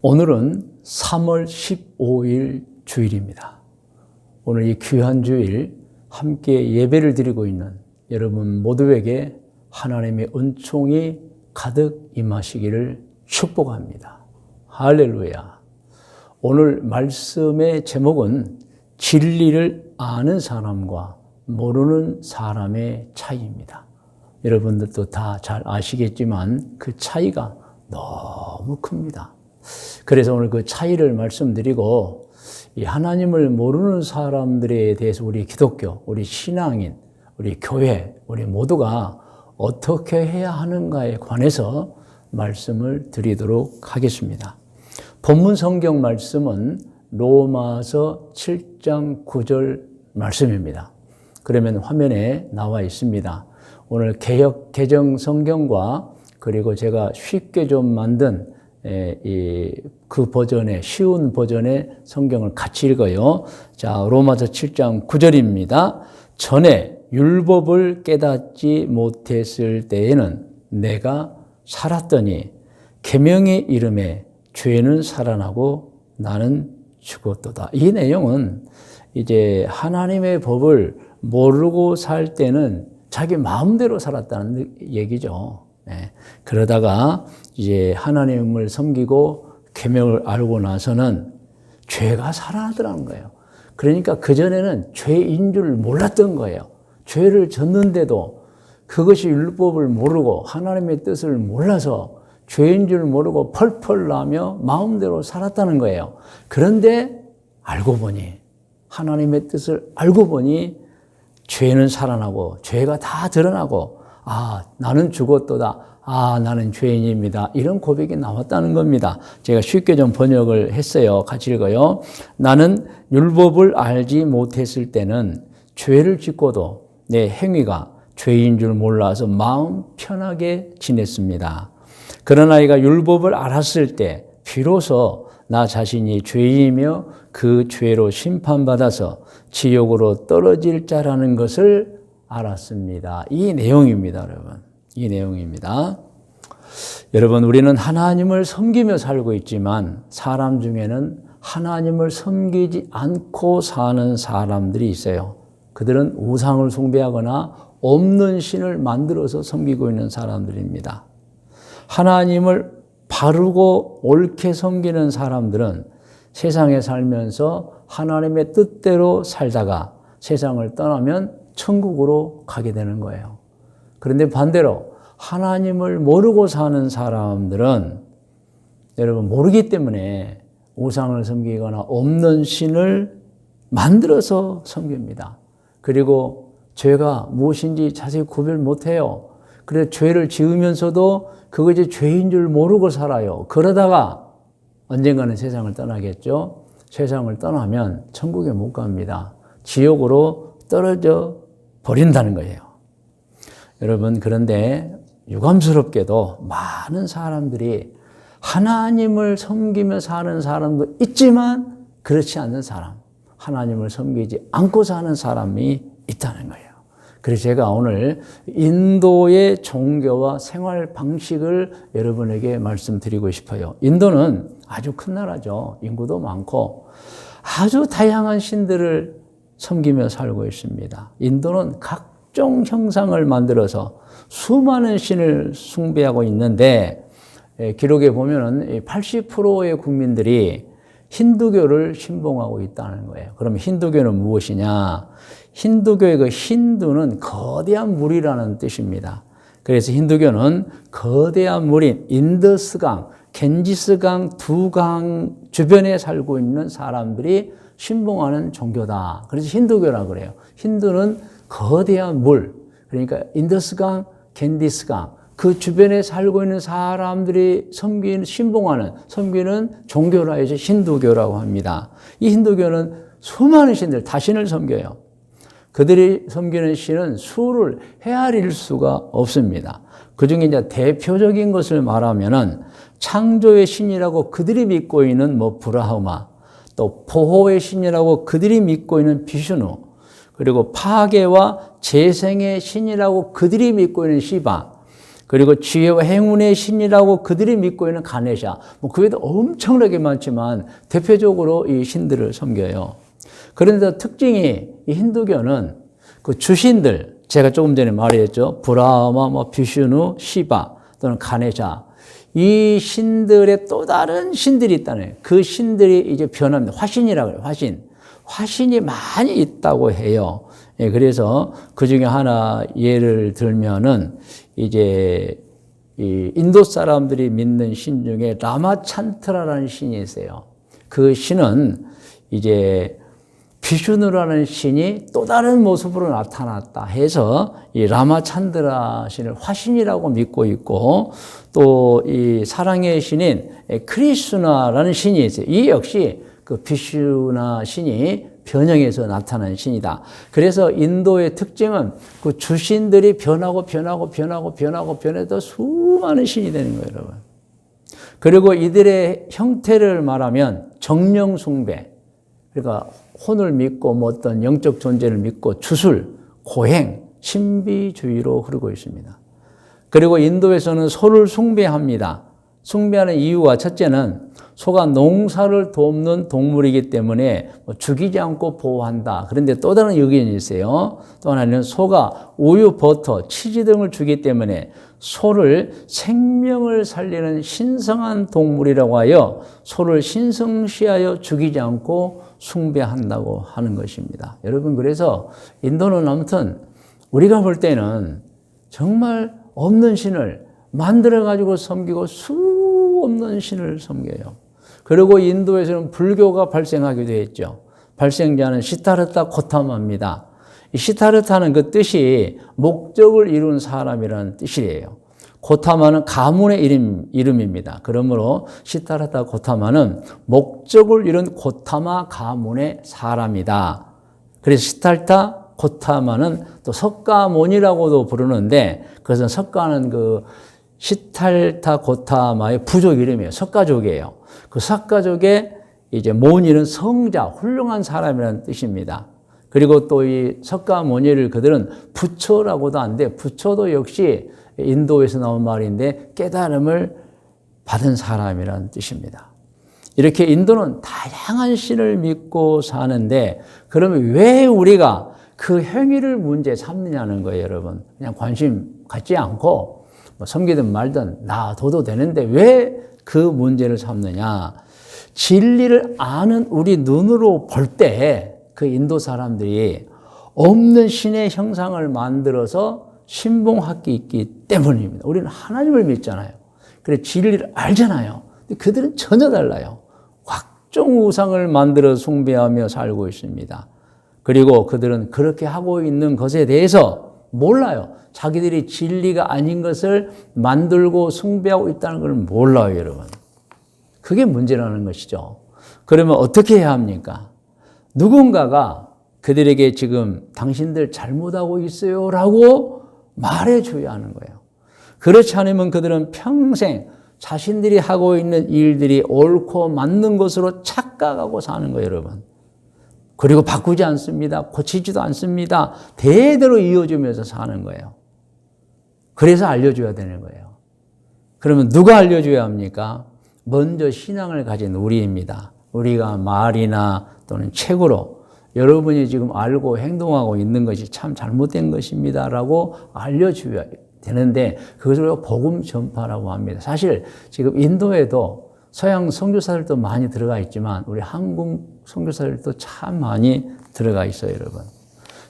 오늘은 3월 15일 주일입니다. 오늘 이 귀한 주일 함께 예배를 드리고 있는 여러분 모두에게 하나님의 은총이 가득 임하시기를 축복합니다. 할렐루야. 오늘 말씀의 제목은 진리를 아는 사람과 모르는 사람의 차이입니다. 여러분들도 다 잘 아시겠지만 그 차이가 너무 큽니다. 그래서 오늘 그 차이를 말씀드리고, 이 하나님을 모르는 사람들에 대해서 우리 기독교, 우리 신앙인, 우리 교회, 우리 모두가 어떻게 해야 하는가에 관해서 말씀을 드리도록 하겠습니다. 본문 성경 말씀은 로마서 7장 9절 말씀입니다. 그러면 화면에 나와 있습니다. 오늘 개역 개정 성경과 그리고 제가 쉽게 좀 만든 그 버전의 쉬운 버전의 성경을 같이 읽어요. 자, 로마서 7장 9절입니다. 전에 율법을 깨닫지 못했을 때에는 내가 살았더니 계명의 이름에 죄는 살아나고 나는 죽었도다. 이 내용은 이제 하나님의 법을 모르고 살 때는 자기 마음대로 살았다는 얘기죠. 네. 그러다가 이제 하나님을 섬기고 계명을 알고 나서는 죄가 살아나더라는 거예요. 그러니까 그전에는 죄인 줄 몰랐던 거예요. 죄를 졌는데도 그것이 율법을 모르고 하나님의 뜻을 몰라서 죄인 줄 모르고 펄펄 나며 마음대로 살았다는 거예요. 그런데 알고 보니, 하나님의 뜻을 알고 보니 죄는 살아나고 죄가 다 드러나고, 아, 나는 죽었도다. 아, 나는 죄인입니다. 이런 고백이 나왔다는 겁니다. 제가 쉽게 좀 번역을 했어요. 같이 읽어요. 나는 율법을 알지 못했을 때는 죄를 짓고도 내 행위가 죄인 줄 몰라서 마음 편하게 지냈습니다. 그러나 이가 율법을 알았을 때 비로소 나 자신이 죄인이며 그 죄로 심판받아서 지옥으로 떨어질 자라는 것을 알았습니다. 이 내용입니다, 여러분. 이 내용입니다. 여러분, 우리는 하나님을 섬기며 살고 있지만 사람 중에는 하나님을 섬기지 않고 사는 사람들이 있어요. 그들은 우상을 숭배하거나 없는 신을 만들어서 섬기고 있는 사람들입니다. 하나님을 바르고 옳게 섬기는 사람들은 세상에 살면서 하나님의 뜻대로 살다가 세상을 떠나면 천국으로 가게 되는 거예요. 그런데 반대로 하나님을 모르고 사는 사람들은 여러분 모르기 때문에 우상을 섬기거나 없는 신을 만들어서 섬깁니다. 그리고 죄가 무엇인지 자세히 구별 못해요. 그래서 죄를 지으면서도 그것이 죄인 줄 모르고 살아요. 그러다가 언젠가는 세상을 떠나겠죠. 세상을 떠나면 천국에 못 갑니다. 지옥으로 떨어져 버린다는 거예요. 여러분, 그런데 유감스럽게도 많은 사람들이 하나님을 섬기며 사는 사람도 있지만 그렇지 않는 사람, 하나님을 섬기지 않고 사는 사람이 있다는 거예요. 그래서 제가 오늘 인도의 종교와 생활 방식을 여러분에게 말씀드리고 싶어요. 인도는 아주 큰 나라죠. 인구도 많고 아주 다양한 신들을 섬기며 살고 있습니다. 인도는 각종 형상을 만들어서 수많은 신을 숭배하고 있는데, 기록에 보면은 80%의 국민들이 힌두교를 신봉하고 있다는 거예요. 그럼 힌두교는 무엇이냐? 힌두교의 그 힌두는 거대한 물이라는 뜻입니다. 그래서 힌두교는 거대한 물인 인더스강, 겐지스강 두 강 주변에 살고 있는 사람들이 신봉하는 종교다. 그래서 힌두교라고 그래요. 힌두는 거대한 물, 그러니까 인더스강, 겐디스강 그 주변에 살고 있는 사람들이 섬기는 종교라 해서 힌두교라고 합니다. 이 힌두교는 수많은 신들, 다신을 섬겨요. 그들이 섬기는 신은 수를 헤아릴 수가 없습니다. 그 중에 이제 대표적인 것을 말하면은 창조의 신이라고 그들이 믿고 있는 브라흐마, 또 보호의 신이라고 그들이 믿고 있는 비슈누, 그리고 파괴와 재생의 신이라고 그들이 믿고 있는 시바, 그리고 지혜와 행운의 신이라고 그들이 믿고 있는 가네샤. 그 외에도 엄청나게 많지만 대표적으로 이 신들을 섬겨요. 그런데 특징이 이 힌두교는 그 주신들, 제가 조금 전에 말했죠. 브라마, 비슈누, 시바 또는 가네샤. 이 신들의 또 다른 신들이 있다네요. 그 신들이 이제 변합니다. 화신이라고 해요. 화신이 많이 있다고 해요. 예, 그래서 그 중에 하나 예를 들면은 이제 이 인도 사람들이 믿는 신 중에 라마찬트라라는 신이 있어요. 그 신은 이제 비슈누라는 신이 또 다른 모습으로 나타났다 해서 이 라마찬드라 신을 화신이라고 믿고 있고, 또 이 사랑의 신인 크리스나라는 신이 있어요. 이 역시 그 비슈나 신이 변형해서 나타난 신이다. 그래서 인도의 특징은 그 주신들이 변해서 수많은 신이 되는 거예요, 여러분. 그리고 이들의 형태를 말하면 정령 숭배, 그러니까 혼을 믿고 어떤 영적 존재를 믿고 주술, 고행, 신비주의로 흐르고 있습니다. 그리고 인도에서는 소를 숭배합니다. 숭배하는 이유가 첫째는 소가 농사를 돕는 동물이기 때문에 죽이지 않고 보호한다. 그런데 또 다른 의견이 있어요. 또 하나는 소가 우유, 버터, 치즈 등을 주기 때문에 소를 생명을 살리는 신성한 동물이라고 하여 소를 신성시하여 죽이지 않고 숭배한다고 하는 것입니다. 여러분, 그래서 인도는 아무튼 우리가 볼 때는 정말 없는 신을 만들어가지고 섬기고 수 없는 신을 섬겨요. 그리고 인도에서는 불교가 발생하기도 했죠. 발생자는 시타르타 고타마입니다. 이 시타르타는 그 뜻이 목적을 이룬 사람이라는 뜻이에요. 고타마는 가문의 이름입니다. 그러므로 시타르타 고타마는 목적을 이룬 고타마 가문의 사람이다. 그래서 시타르타 고타마는 또 석가모니라고도 부르는데, 그것은 석가는 그 시타르타 고타마의 부족 이름이에요. 석가족이에요. 그 석가족의 이제 모니는 성자, 훌륭한 사람이라는 뜻입니다. 그리고 또 이 석가모니를 그들은 부처라고도 하는데, 부처도 역시 인도에서 나온 말인데 깨달음을 받은 사람이라는 뜻입니다. 이렇게 인도는 다양한 신을 믿고 사는데, 그러면 왜 우리가 그 행위를 문제 삼느냐는 거예요, 여러분. 그냥 관심 갖지 않고 섬기든 말든 놔둬도 되는데 왜 그 문제를 삼느냐. 진리를 아는 우리 눈으로 볼 때 그 인도 사람들이 없는 신의 형상을 만들어서 신봉하기 있기 때문입니다. 우리는 하나님을 믿잖아요. 그래 진리를 알잖아요. 근데 그들은 전혀 달라요. 각종 우상을 만들어 숭배하며 살고 있습니다. 그리고 그들은 그렇게 하고 있는 것에 대해서 몰라요. 자기들이 진리가 아닌 것을 만들고 숭배하고 있다는 걸 몰라요, 여러분. 그게 문제라는 것이죠. 그러면 어떻게 해야 합니까? 누군가가 그들에게 지금 당신들 잘못하고 있어요 라고 말해줘야 하는 거예요. 그렇지 않으면 그들은 평생 자신들이 하고 있는 일들이 옳고 맞는 것으로 착각하고 사는 거예요, 여러분. 그리고 바꾸지 않습니다. 고치지도 않습니다. 대대로 이어지면서 사는 거예요. 그래서 알려줘야 되는 거예요. 그러면 누가 알려줘야 합니까? 먼저 신앙을 가진 우리입니다. 우리가 말이나 또는 책으로 여러분이 지금 알고 행동하고 있는 것이 참 잘못된 것입니다 라고 알려줘야 되는데, 그것을 복음 전파라고 합니다. 사실 지금 인도에도 서양 선교사들도 많이 들어가 있지만 우리 한국 선교사들도 참 많이 들어가 있어요, 여러분.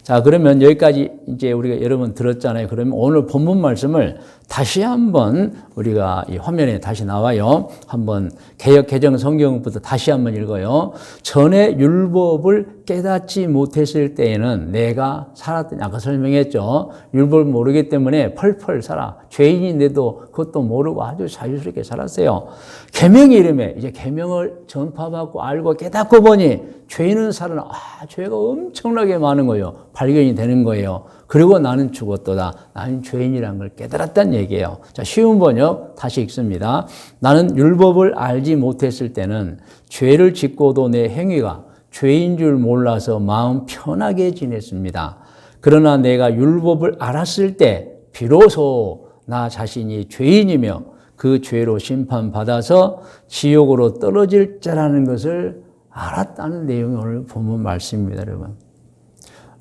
자, 그러면 여기까지 이제 우리가 여러분 들었잖아요. 그러면 오늘 본문 말씀을 다시 한번 우리가 이 화면에 다시 나와요. 한번 개역 개정 성경부터 다시 한번 읽어요. 전에 율법을 깨닫지 못했을 때에는 내가 살았더니, 아까 설명했죠. 율법을 모르기 때문에 펄펄 살아. 죄인인데도 그것도 모르고 아주 자유스럽게 살았어요. 계명의 이름에 이제 계명을 전파받고 알고 깨닫고 보니 죄인은 살아나, 죄가 엄청나게 많은 거예요. 발견이 되는 거예요. 그리고 나는 죽었도다. 나는 죄인이라는 걸 깨달았다는 얘기예요. 자, 쉬운 번역 다시 읽습니다. 나는 율법을 알지 못했을 때는 죄를 짓고도 내 행위가 죄인 줄 몰라서 마음 편하게 지냈습니다. 그러나 내가 율법을 알았을 때 비로소 나 자신이 죄인이며 그 죄로 심판받아서 지옥으로 떨어질 자라는 것을 알았다는 내용이 오늘 본문 말씀입니다, 여러분.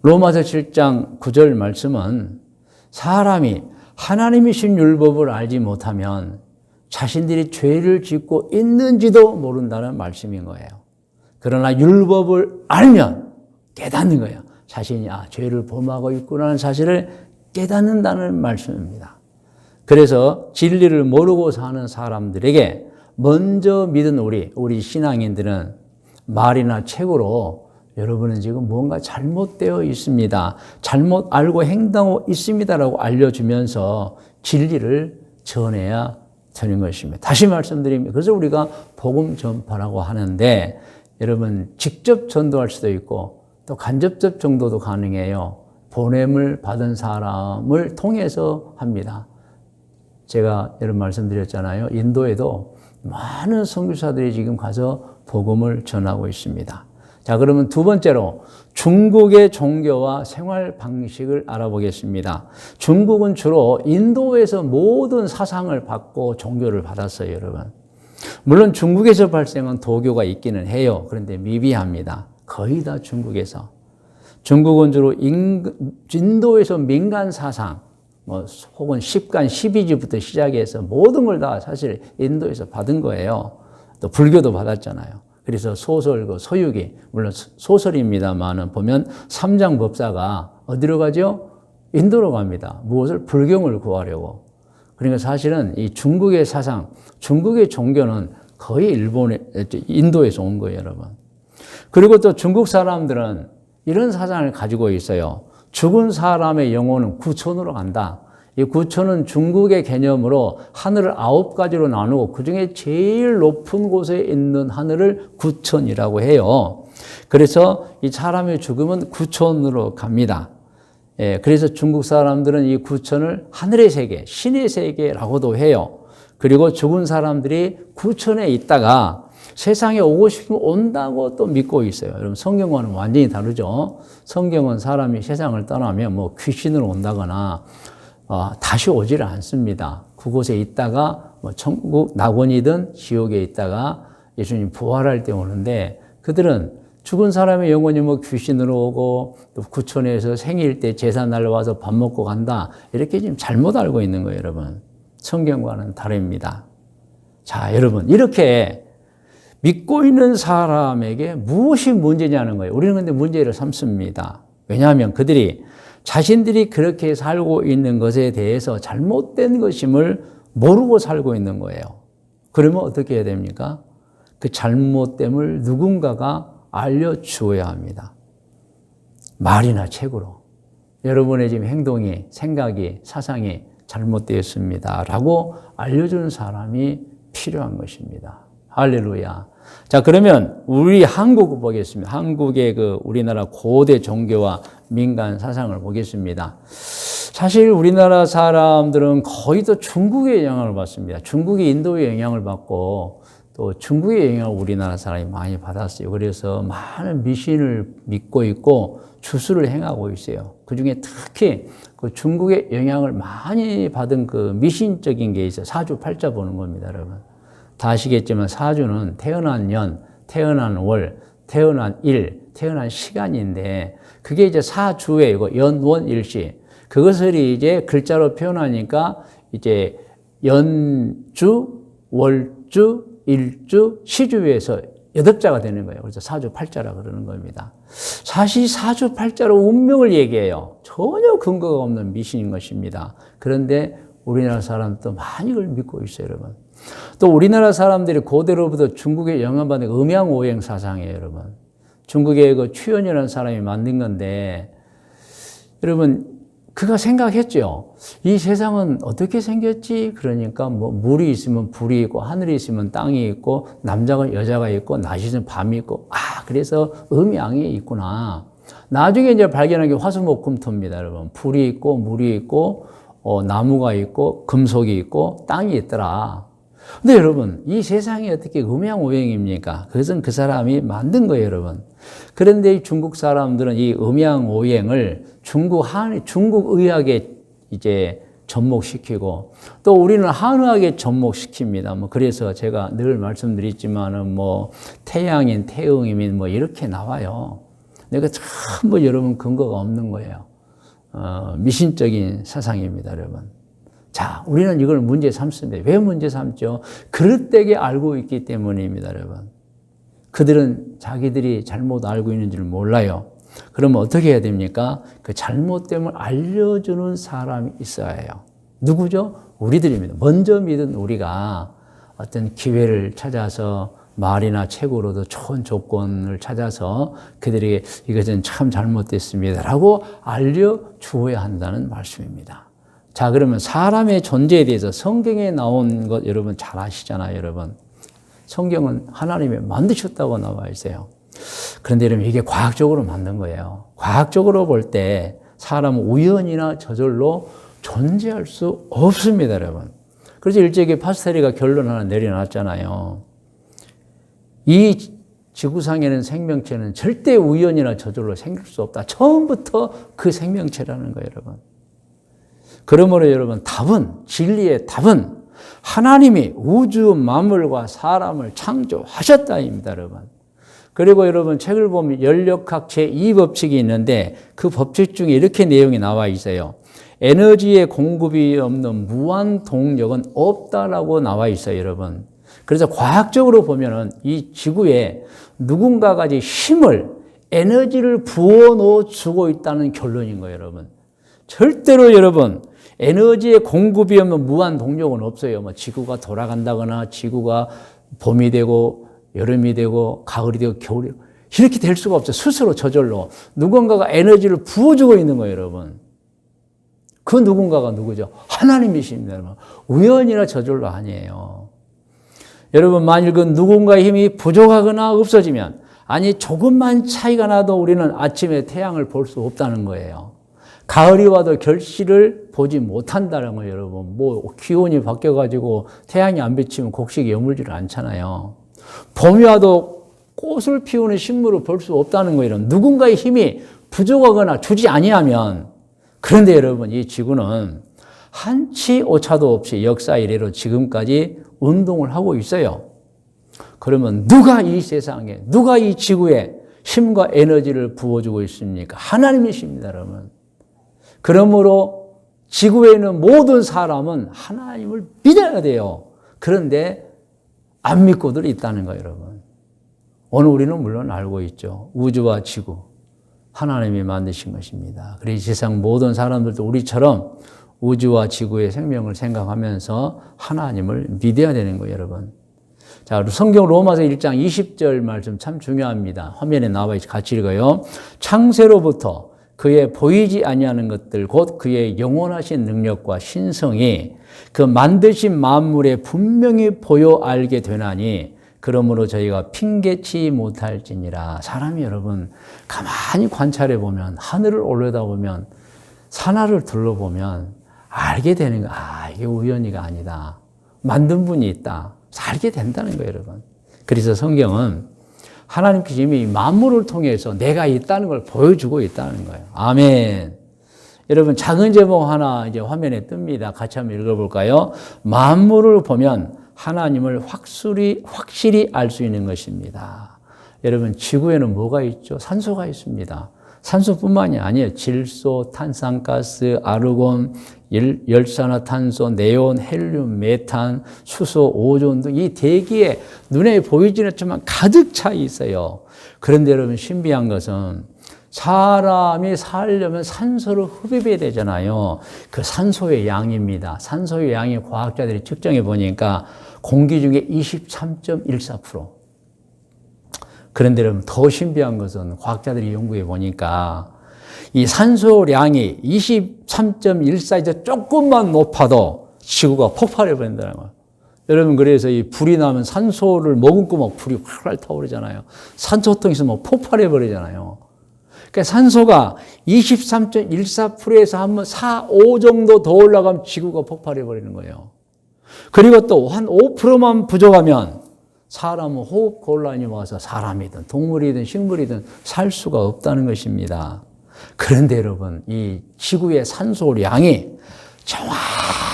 로마서 7장 9절 말씀은 사람이 하나님이신 율법을 알지 못하면 자신들이 죄를 짓고 있는지도 모른다는 말씀인 거예요. 그러나 율법을 알면 깨닫는 거예요. 자신이 죄를 범하고 있구나라는 사실을 깨닫는다는 말씀입니다. 그래서 진리를 모르고 사는 사람들에게 먼저 믿은 우리 신앙인들은 말이나 책으로 여러분은 지금 뭔가 잘못되어 있습니다. 잘못 알고 행동하고 있습니다라고 알려주면서 진리를 전해야 되는 것입니다. 다시 말씀드립니다. 그래서 우리가 복음 전파라고 하는데 여러분 직접 전도할 수도 있고 또 간접적 전도도 가능해요. 보냄을 받은 사람을 통해서 합니다. 제가 여러분 말씀드렸잖아요. 인도에도 많은 선교사들이 지금 가서 복음을 전하고 있습니다. 자, 그러면 두 번째로 중국의 종교와 생활 방식을 알아보겠습니다. 중국은 주로 인도에서 모든 사상을 받고 종교를 받았어요, 여러분. 물론 중국에서 발생한 도교가 있기는 해요. 그런데 미비합니다. 거의 다 중국에서. 중국은 주로 인도에서 민간 사상, 혹은 10간 12지부터 시작해서 모든 걸 다 사실 인도에서 받은 거예요. 또 불교도 받았잖아요. 그래서 소설, 서유기, 물론 소설입니다만은 보면 삼장법사가 어디로 가죠? 인도로 갑니다. 무엇을? 불경을 구하려고. 그러니까 사실은 이 중국의 사상, 중국의 종교는 거의 인도에서 온 거예요, 여러분. 그리고 또 중국 사람들은 이런 사상을 가지고 있어요. 죽은 사람의 영혼은 구천으로 간다. 이 구천은 중국의 개념으로 하늘을 9가지로 나누고 그중에 제일 높은 곳에 있는 하늘을 구천이라고 해요. 그래서 이 사람이 죽으면 구천으로 갑니다. 그래서 중국 사람들은 이 구천을 하늘의 세계, 신의 세계라고도 해요. 그리고 죽은 사람들이 구천에 있다가 세상에 오고 싶으면 온다고 또 믿고 있어요. 여러분 성경과는 완전히 다르죠. 성경은 사람이 세상을 떠나면 귀신으로 온다거나 다시 오지를 않습니다. 그곳에 있다가 천국 낙원이든 지옥에 있다가 예수님 부활할 때 오는데 그들은 죽은 사람의 영혼이 귀신으로 오고 또 구천에서 생일 때 제사 날 와서 밥 먹고 간다. 이렇게 지금 잘못 알고 있는 거예요, 여러분. 성경과는 다릅니다. 자, 여러분 이렇게 믿고 있는 사람에게 무엇이 문제냐는 거예요. 우리는 근데 문제를 삼습니다. 왜냐하면 그들이 자신들이 그렇게 살고 있는 것에 대해서 잘못된 것임을 모르고 살고 있는 거예요. 그러면 어떻게 해야 됩니까? 그 잘못됨을 누군가가 알려주어야 합니다. 말이나 책으로. 여러분의 지금 행동이, 생각이, 사상이 잘못되었습니다. 라고 알려주는 사람이 필요한 것입니다. 할렐루야. 자, 그러면 우리 한국 보겠습니다. 한국의 우리나라 고대 종교와 민간 사상을 보겠습니다. 사실 우리나라 사람들은 거의 다 중국의 영향을 받습니다. 중국이 인도의 영향을 받고 또 중국의 영향을 우리나라 사람이 많이 받았어요. 그래서 많은 미신을 믿고 있고 주술을 행하고 있어요. 그중에 특히 그 중국의 영향을 많이 받은 그 미신적인 게 있어요. 사주팔자 보는 겁니다, 여러분. 다 아시겠지만 사주는 태어난 년, 태어난 월, 태어난 일, 태어난 시간인데 그게 이제 사주에 이거 연원일시 그것을 이제 글자로 표현하니까 이제 연주, 월주, 일주, 시주에서 8자가 되는 거예요. 그래서 사주팔자라 그러는 겁니다. 사실 사주팔자로 운명을 얘기해요. 전혀 근거가 없는 미신인 것입니다. 그런데 우리나라 사람도 많이 이걸 믿고 있어요, 여러분. 또 우리나라 사람들이 고대로부터 중국에 영향받은 음양오행 사상이에요, 여러분. 중국의 그 취연이라는 사람이 만든 건데, 여러분, 그가 생각했죠. 이 세상은 어떻게 생겼지? 그러니까 물이 있으면 불이 있고, 하늘이 있으면 땅이 있고, 남자가 여자가 있고, 낮이 있으면 밤이 있고, 그래서 음양이 있구나. 나중에 이제 발견한 게 화수목금토입니다, 여러분. 불이 있고, 물이 있고, 나무가 있고, 금속이 있고, 땅이 있더라. 근데 여러분, 이 세상이 어떻게 음양오행입니까? 그것은 그 사람이 만든 거예요, 여러분. 그런데 이 중국 사람들은 이 음양오행을 중국 의학에 이제 접목시키고 또 우리는 한의학에 접목시킵니다. 뭐 그래서 제가 늘 말씀드리지만은 뭐 태양인 태음인 뭐 이렇게 나와요. 내가 전부 여러분 근거가 없는 거예요. 미신적인 사상입니다, 여러분. 자, 우리는 이걸 문제 삼습니다. 왜 문제 삼죠? 그릇되게 알고 있기 때문입니다, 여러분. 그들은 자기들이 잘못 알고 있는 줄 몰라요. 그러면 어떻게 해야 됩니까? 그 잘못됨을 알려주는 사람이 있어야 해요. 누구죠? 우리들입니다. 먼저 믿은 우리가 어떤 기회를 찾아서 말이나 책으로도 좋은 조건을 찾아서 그들에게 이것은 참 잘못됐습니다 라고 알려주어야 한다는 말씀입니다. 자, 그러면 사람의 존재에 대해서 성경에 나온 것 여러분 잘 아시잖아요, 여러분. 성경은 하나님이 만드셨다고 나와 있어요. 그런데 여러분 이게 과학적으로 만든 거예요. 과학적으로 볼 때 사람은 우연이나 저절로 존재할 수 없습니다, 여러분. 그래서 일찍이 파스텔리가 결론 하나 내려놨잖아요. 이 지구상에는 생명체는 절대 우연이나 저절로 생길 수 없다. 처음부터 그 생명체라는 거예요, 여러분. 그러므로 여러분 진리의 답은 하나님이 우주 만물과 사람을 창조하셨다입니다, 여러분. 그리고 여러분 책을 보면 연력학 제2법칙이 있는데 그 법칙 중에 이렇게 내용이 나와 있어요. 에너지의 공급이 없는 무한 동력은 없다라고 나와 있어요, 여러분. 그래서 과학적으로 보면은 이 지구에 누군가가 힘을, 에너지를 부어넣어 주고 있다는 결론인 거예요, 여러분. 절대로 여러분, 에너지의 공급이 없는 무한 동력은 없어요. 뭐 지구가 돌아간다거나 지구가 봄이 되고 여름이 되고 가을이 되고 겨울이 되고 이렇게 될 수가 없어요. 스스로 저절로. 누군가가 에너지를 부어주고 있는 거예요, 여러분. 그 누군가가 누구죠? 하나님이십니다, 여러분. 우연이나 저절로 아니에요. 여러분, 만일 그 누군가의 힘이 부족하거나 없어지면, 아니 조금만 차이가 나도 우리는 아침에 태양을 볼 수 없다는 거예요. 가을이 와도 결실을 보지 못한다는 거예요, 여러분. 뭐 기온이 바뀌어가지고 태양이 안 비치면 곡식이 여물지를 않잖아요. 봄이 와도 꽃을 피우는 식물을 볼 수 없다는 거예요. 누군가의 힘이 부족하거나 주지 아니하면. 그런데 여러분, 이 지구는 한치 오차도 없이 역사 이래로 지금까지 운동을 하고 있어요. 그러면 누가 이 세상에, 누가 이 지구에 힘과 에너지를 부어주고 있습니까? 하나님이십니다, 여러분. 그러므로 지구에 있는 모든 사람은 하나님을 믿어야 돼요. 그런데 안 믿고들 있다는 거예요, 여러분. 오늘 우리는 물론 알고 있죠. 우주와 지구, 하나님이 만드신 것입니다. 그래서 세상 모든 사람들도 우리처럼 우주와 지구의 생명을 생각하면서 하나님을 믿어야 되는 거예요, 여러분. 자, 성경 로마서 1장 20절 말씀 참 중요합니다. 화면에 나와 있어 같이 읽어요. 창세로부터 그의 보이지 아니하는 것들 곧 그의 영원하신 능력과 신성이 그 만드신 만물에 분명히 보여 알게 되나니 그러므로 저희가 핑계치 못할지니라. 사람이 여러분 가만히 관찰해 보면, 하늘을 올려다보면, 산하를 둘러보면 알게 되는 거. 아, 이게 우연이가 아니다. 만든 분이 있다. 알게 된다는 거예요, 여러분. 그래서 성경은 하나님께서 이미 만물을 통해서 내가 있다는 걸 보여주고 있다는 거예요. 아멘. 여러분, 작은 제목 하나 이제 화면에 뜹니다. 같이 한번 읽어볼까요? 만물을 보면 하나님을 확실히 알 수 있는 것입니다. 여러분, 지구에는 뭐가 있죠? 산소가 있습니다. 산소뿐만이 아니에요. 질소, 탄산가스, 아르곤, 열산화탄소, 네온, 헬륨, 메탄, 수소, 오존 등 이 대기에 눈에 보이지는 않지만 가득 차 있어요. 그런데 여러분, 신비한 것은 사람이 살려면 산소를 흡입해야 되잖아요. 그 산소의 양입니다. 산소의 양이 과학자들이 측정해 보니까 공기 중에 23.14%. 그런데 여러분, 더 신비한 것은 과학자들이 연구해 보니까 이 산소량이 23.14에서 조금만 높아도 지구가 폭발해 버린다는 거예요. 여러분, 그래서 이 불이 나면 산소를 머금고 막 불이 활활 타오르잖아요. 산소통에서 막 폭발해 버리잖아요. 그러니까 산소가 23.14%에서 한번 4, 5 정도 더 올라가면 지구가 폭발해 버리는 거예요. 그리고 또 한 5%만 부족하면 사람은 호흡 곤란이 와서 사람이든 동물이든 식물이든 살 수가 없다는 것입니다. 그런데 여러분, 이 지구의 산소량이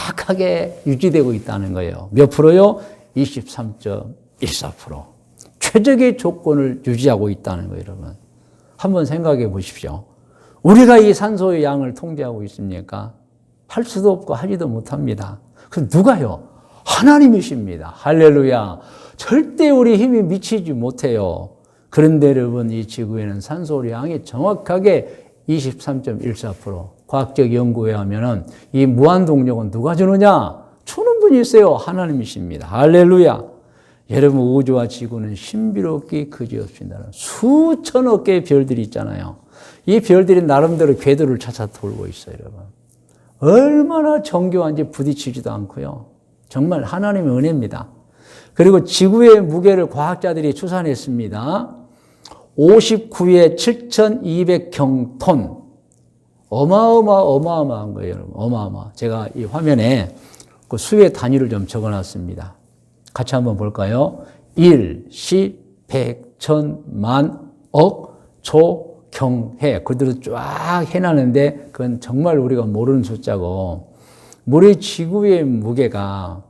정확하게 유지되고 있다는 거예요. 몇 프로요? 23.14%. 최적의 조건을 유지하고 있다는 거예요, 여러분. 한번 생각해 보십시오. 우리가 이 산소의 양을 통제하고 있습니까? 할 수도 없고 하지도 못합니다. 그럼 누가요? 하나님이십니다. 할렐루야. 절대 우리 힘이 미치지 못해요. 그런데 여러분, 이 지구에는 산소의 양이 정확하게 23.14%. 과학적 연구에 하면은 이 무한 동력은 누가 주느냐? 주는 분이 있어요. 하나님이십니다. 할렐루야. 여러분, 우주와 지구는 신비롭게 그지없습니다. 수천억 개의 별들이 있잖아요. 이 별들이 나름대로 궤도를 찾아 돌고 있어요, 여러분. 얼마나 정교한지 부딪히지도 않고요. 정말 하나님의 은혜입니다. 그리고 지구의 무게를 과학자들이 추산했습니다. 59에 7,200경톤. 어마어마한 거예요, 여러분. 어마어마. 제가 이 화면에 그 수의 단위를 좀 적어 놨습니다. 같이 한번 볼까요? 1, 10, 100, 1000, 만, 억, 조, 경해. 그대로 쫙 해놨는데 그건 정말 우리가 모르는 숫자고, 우리 지구의 무게가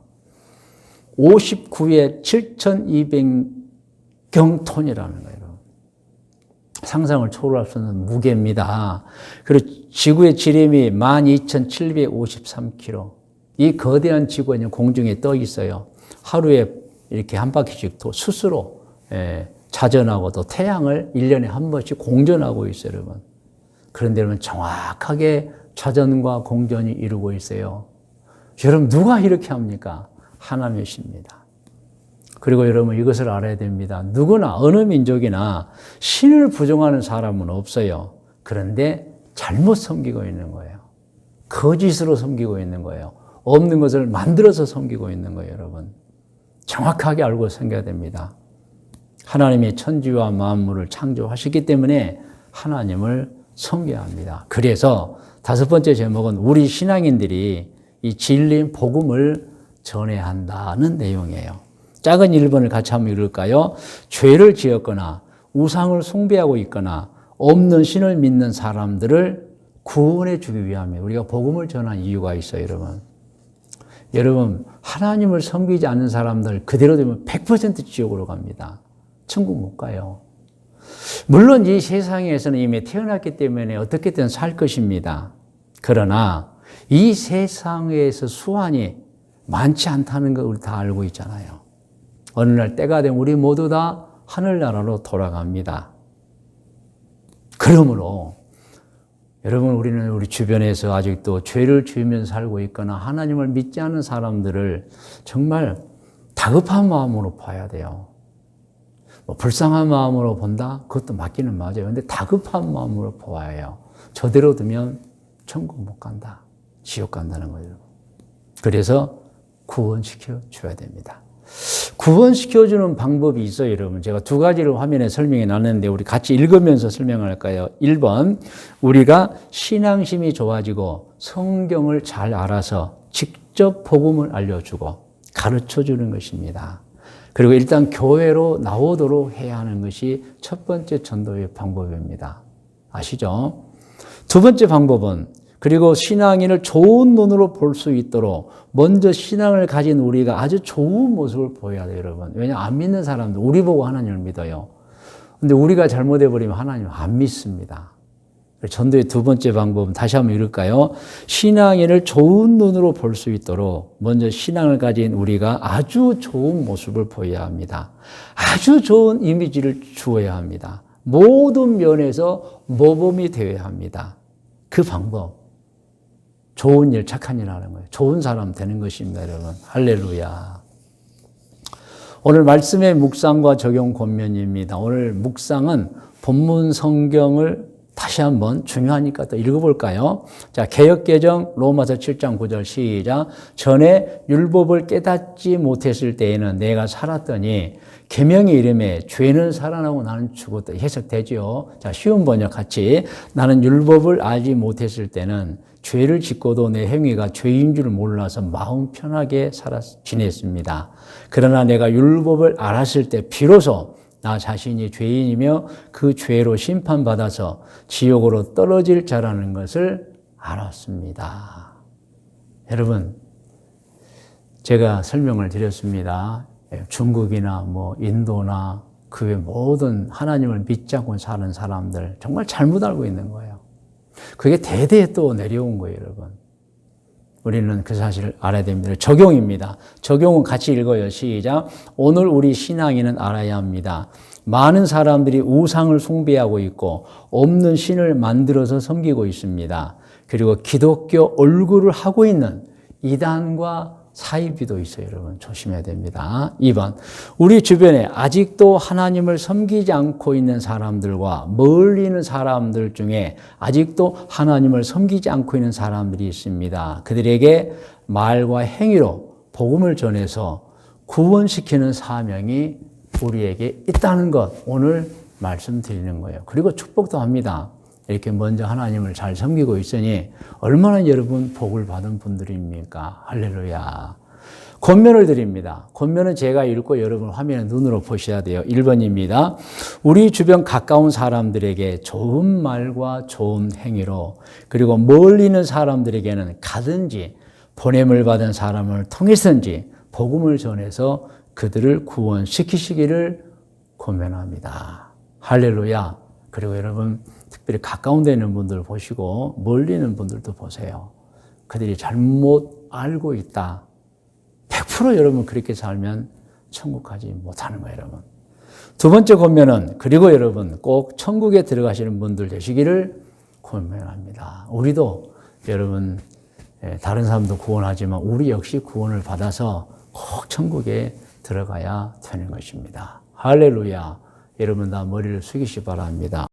59에 7,200경톤이라는 거예요. 상상을 초월할 수 없는 무게입니다. 그리고 지구의 지름이 12,753km. 이 거대한 지구가 공중에 떠 있어요. 하루에 이렇게 한 바퀴씩 또 스스로 자전하고 또 태양을 1년에 한 번씩 공전하고 있어요, 여러분. 그런데 여러분, 정확하게 자전과 공전이 이루고 있어요. 여러분, 누가 이렇게 합니까? 하나님이십니다. 그리고 여러분, 이것을 알아야 됩니다. 누구나, 어느 민족이나 신을 부정하는 사람은 없어요. 그런데 잘못 섬기고 있는 거예요. 거짓으로 섬기고 있는 거예요. 없는 것을 만들어서 섬기고 있는 거예요, 여러분. 정확하게 알고 섬겨야 됩니다. 하나님이 천지와 만물을 창조하셨기 때문에 하나님을 섬겨야 합니다. 그래서 다섯 번째 제목은 우리 신앙인들이 이 진리인 복음을 전해야 한다는 내용이에요. 작은 1번을 같이 한번 읽을까요? 죄를 지었거나 우상을 숭배하고 있거나 없는 신을 믿는 사람들을 구원해 주기 위함에 우리가 복음을 전한 이유가 있어요, 여러분. 여러분, 하나님을 섬기지 않는 사람들 그대로 되면 100% 지옥으로 갑니다. 천국 못 가요. 물론 이 세상에서는 이미 태어났기 때문에 어떻게든 살 것입니다. 그러나 이 세상에서 수완이 많지 않다는 걸 우리 다 알고 있잖아요. 어느 날 때가 되면 우리 모두 다 하늘나라로 돌아갑니다. 그러므로 여러분, 우리는 우리 주변에서 아직도 죄를 지으면서 살고 있거나 하나님을 믿지 않는 사람들을 정말 다급한 마음으로 봐야 돼요. 뭐 불쌍한 마음으로 본다? 그것도 맞기는 맞아요. 그런데 다급한 마음으로 보아야 해요. 저대로 두면 천국 못 간다. 지옥 간다는 거예요. 그래서 구원시켜 줘야 됩니다. 구원시켜주는 방법이 있어요, 여러분. 제가 두 가지를 화면에 설명해 놨는데 우리 같이 읽으면서 설명할까요? 1번, 우리가 신앙심이 좋아지고 성경을 잘 알아서 직접 복음을 알려주고 가르쳐주는 것입니다. 그리고 일단 교회로 나오도록 해야 하는 것이 첫 번째 전도의 방법입니다. 아시죠? 두 번째 방법은, 그리고 신앙인을 좋은 눈으로 볼 수 있도록 먼저 신앙을 가진 우리가 아주 좋은 모습을 보여야 돼요, 여러분. 왜냐하면 안 믿는 사람들 우리 보고 하나님을 믿어요. 근데 우리가 잘못해버리면 하나님을 안 믿습니다. 전도의 두 번째 방법은 다시 한번 읽을까요? 신앙인을 좋은 눈으로 볼 수 있도록 먼저 신앙을 가진 우리가 아주 좋은 모습을 보여야 합니다. 아주 좋은 이미지를 주어야 합니다. 모든 면에서 모범이 되어야 합니다. 그 방법, 좋은 일, 착한 일 하는 거예요. 좋은 사람 되는 것입니다, 여러분. 할렐루야. 오늘 말씀의 묵상과 적용 권면입니다. 오늘 묵상은 본문 성경을 다시 한번 중요하니까 또 읽어볼까요? 자, 개역개정 로마서 7장 9절 시작. 전에 율법을 깨닫지 못했을 때에는 내가 살았더니 계명의 이름에 죄는 살아나고 나는 죽었다. 해석되죠? 자, 쉬운 번역 같이. 나는 율법을 알지 못했을 때는 죄를 짓고도 내 행위가 죄인 줄 몰라서 마음 편하게 지냈습니다. 그러나 내가 율법을 알았을 때 비로소 나 자신이 죄인이며 그 죄로 심판받아서 지옥으로 떨어질 자라는 것을 알았습니다. 여러분, 제가 설명을 드렸습니다. 중국이나 뭐 인도나 그 외 모든 하나님을 믿지 않고 사는 사람들 정말 잘못 알고 있는 거예요. 그게 대대에 또 내려온 거예요, 여러분. 우리는 그 사실을 알아야 됩니다. 적용입니다. 적용은 같이 읽어요. 시작. 오늘 우리 신앙인은 알아야 합니다. 많은 사람들이 우상을 숭배하고 있고 없는 신을 만들어서 섬기고 있습니다. 그리고 기독교 얼굴을 하고 있는 이단과 사이비도 있어요, 여러분. 조심해야 됩니다. 2번. 우리 주변에 아직도 하나님을 섬기지 않고 있는 사람들과 멀리 있는 사람들 중에 아직도 하나님을 섬기지 않고 있는 사람들이 있습니다. 그들에게 말과 행위로 복음을 전해서 구원시키는 사명이 우리에게 있다는 것, 오늘 말씀드리는 거예요. 그리고 축복도 합니다. 이렇게 먼저 하나님을 잘 섬기고 있으니 얼마나 여러분 복을 받은 분들입니까? 할렐루야. 권면을 드립니다. 권면은 제가 읽고 여러분 화면에 눈으로 보셔야 돼요. 1번입니다. 우리 주변 가까운 사람들에게 좋은 말과 좋은 행위로, 그리고 멀리 있는 사람들에게는 가든지 보냄을 받은 사람을 통해서든지 복음을 전해서 그들을 구원시키시기를 권면합니다. 할렐루야. 그리고 여러분 특별히 가까운 데 있는 분들 보시고 멀리 있는 분들도 보세요. 그들이 잘못 알고 있다. 100% 여러분 그렇게 살면 천국 가지 못하는 거예요, 여러분. 두 번째 권면은, 그리고 여러분 꼭 천국에 들어가시는 분들 되시기를 권면합니다. 우리도 여러분 다른 사람도 구원하지만 우리 역시 구원을 받아서 꼭 천국에 들어가야 되는 것입니다. 할렐루야. 여러분 다 머리를 숙이시 바랍니다.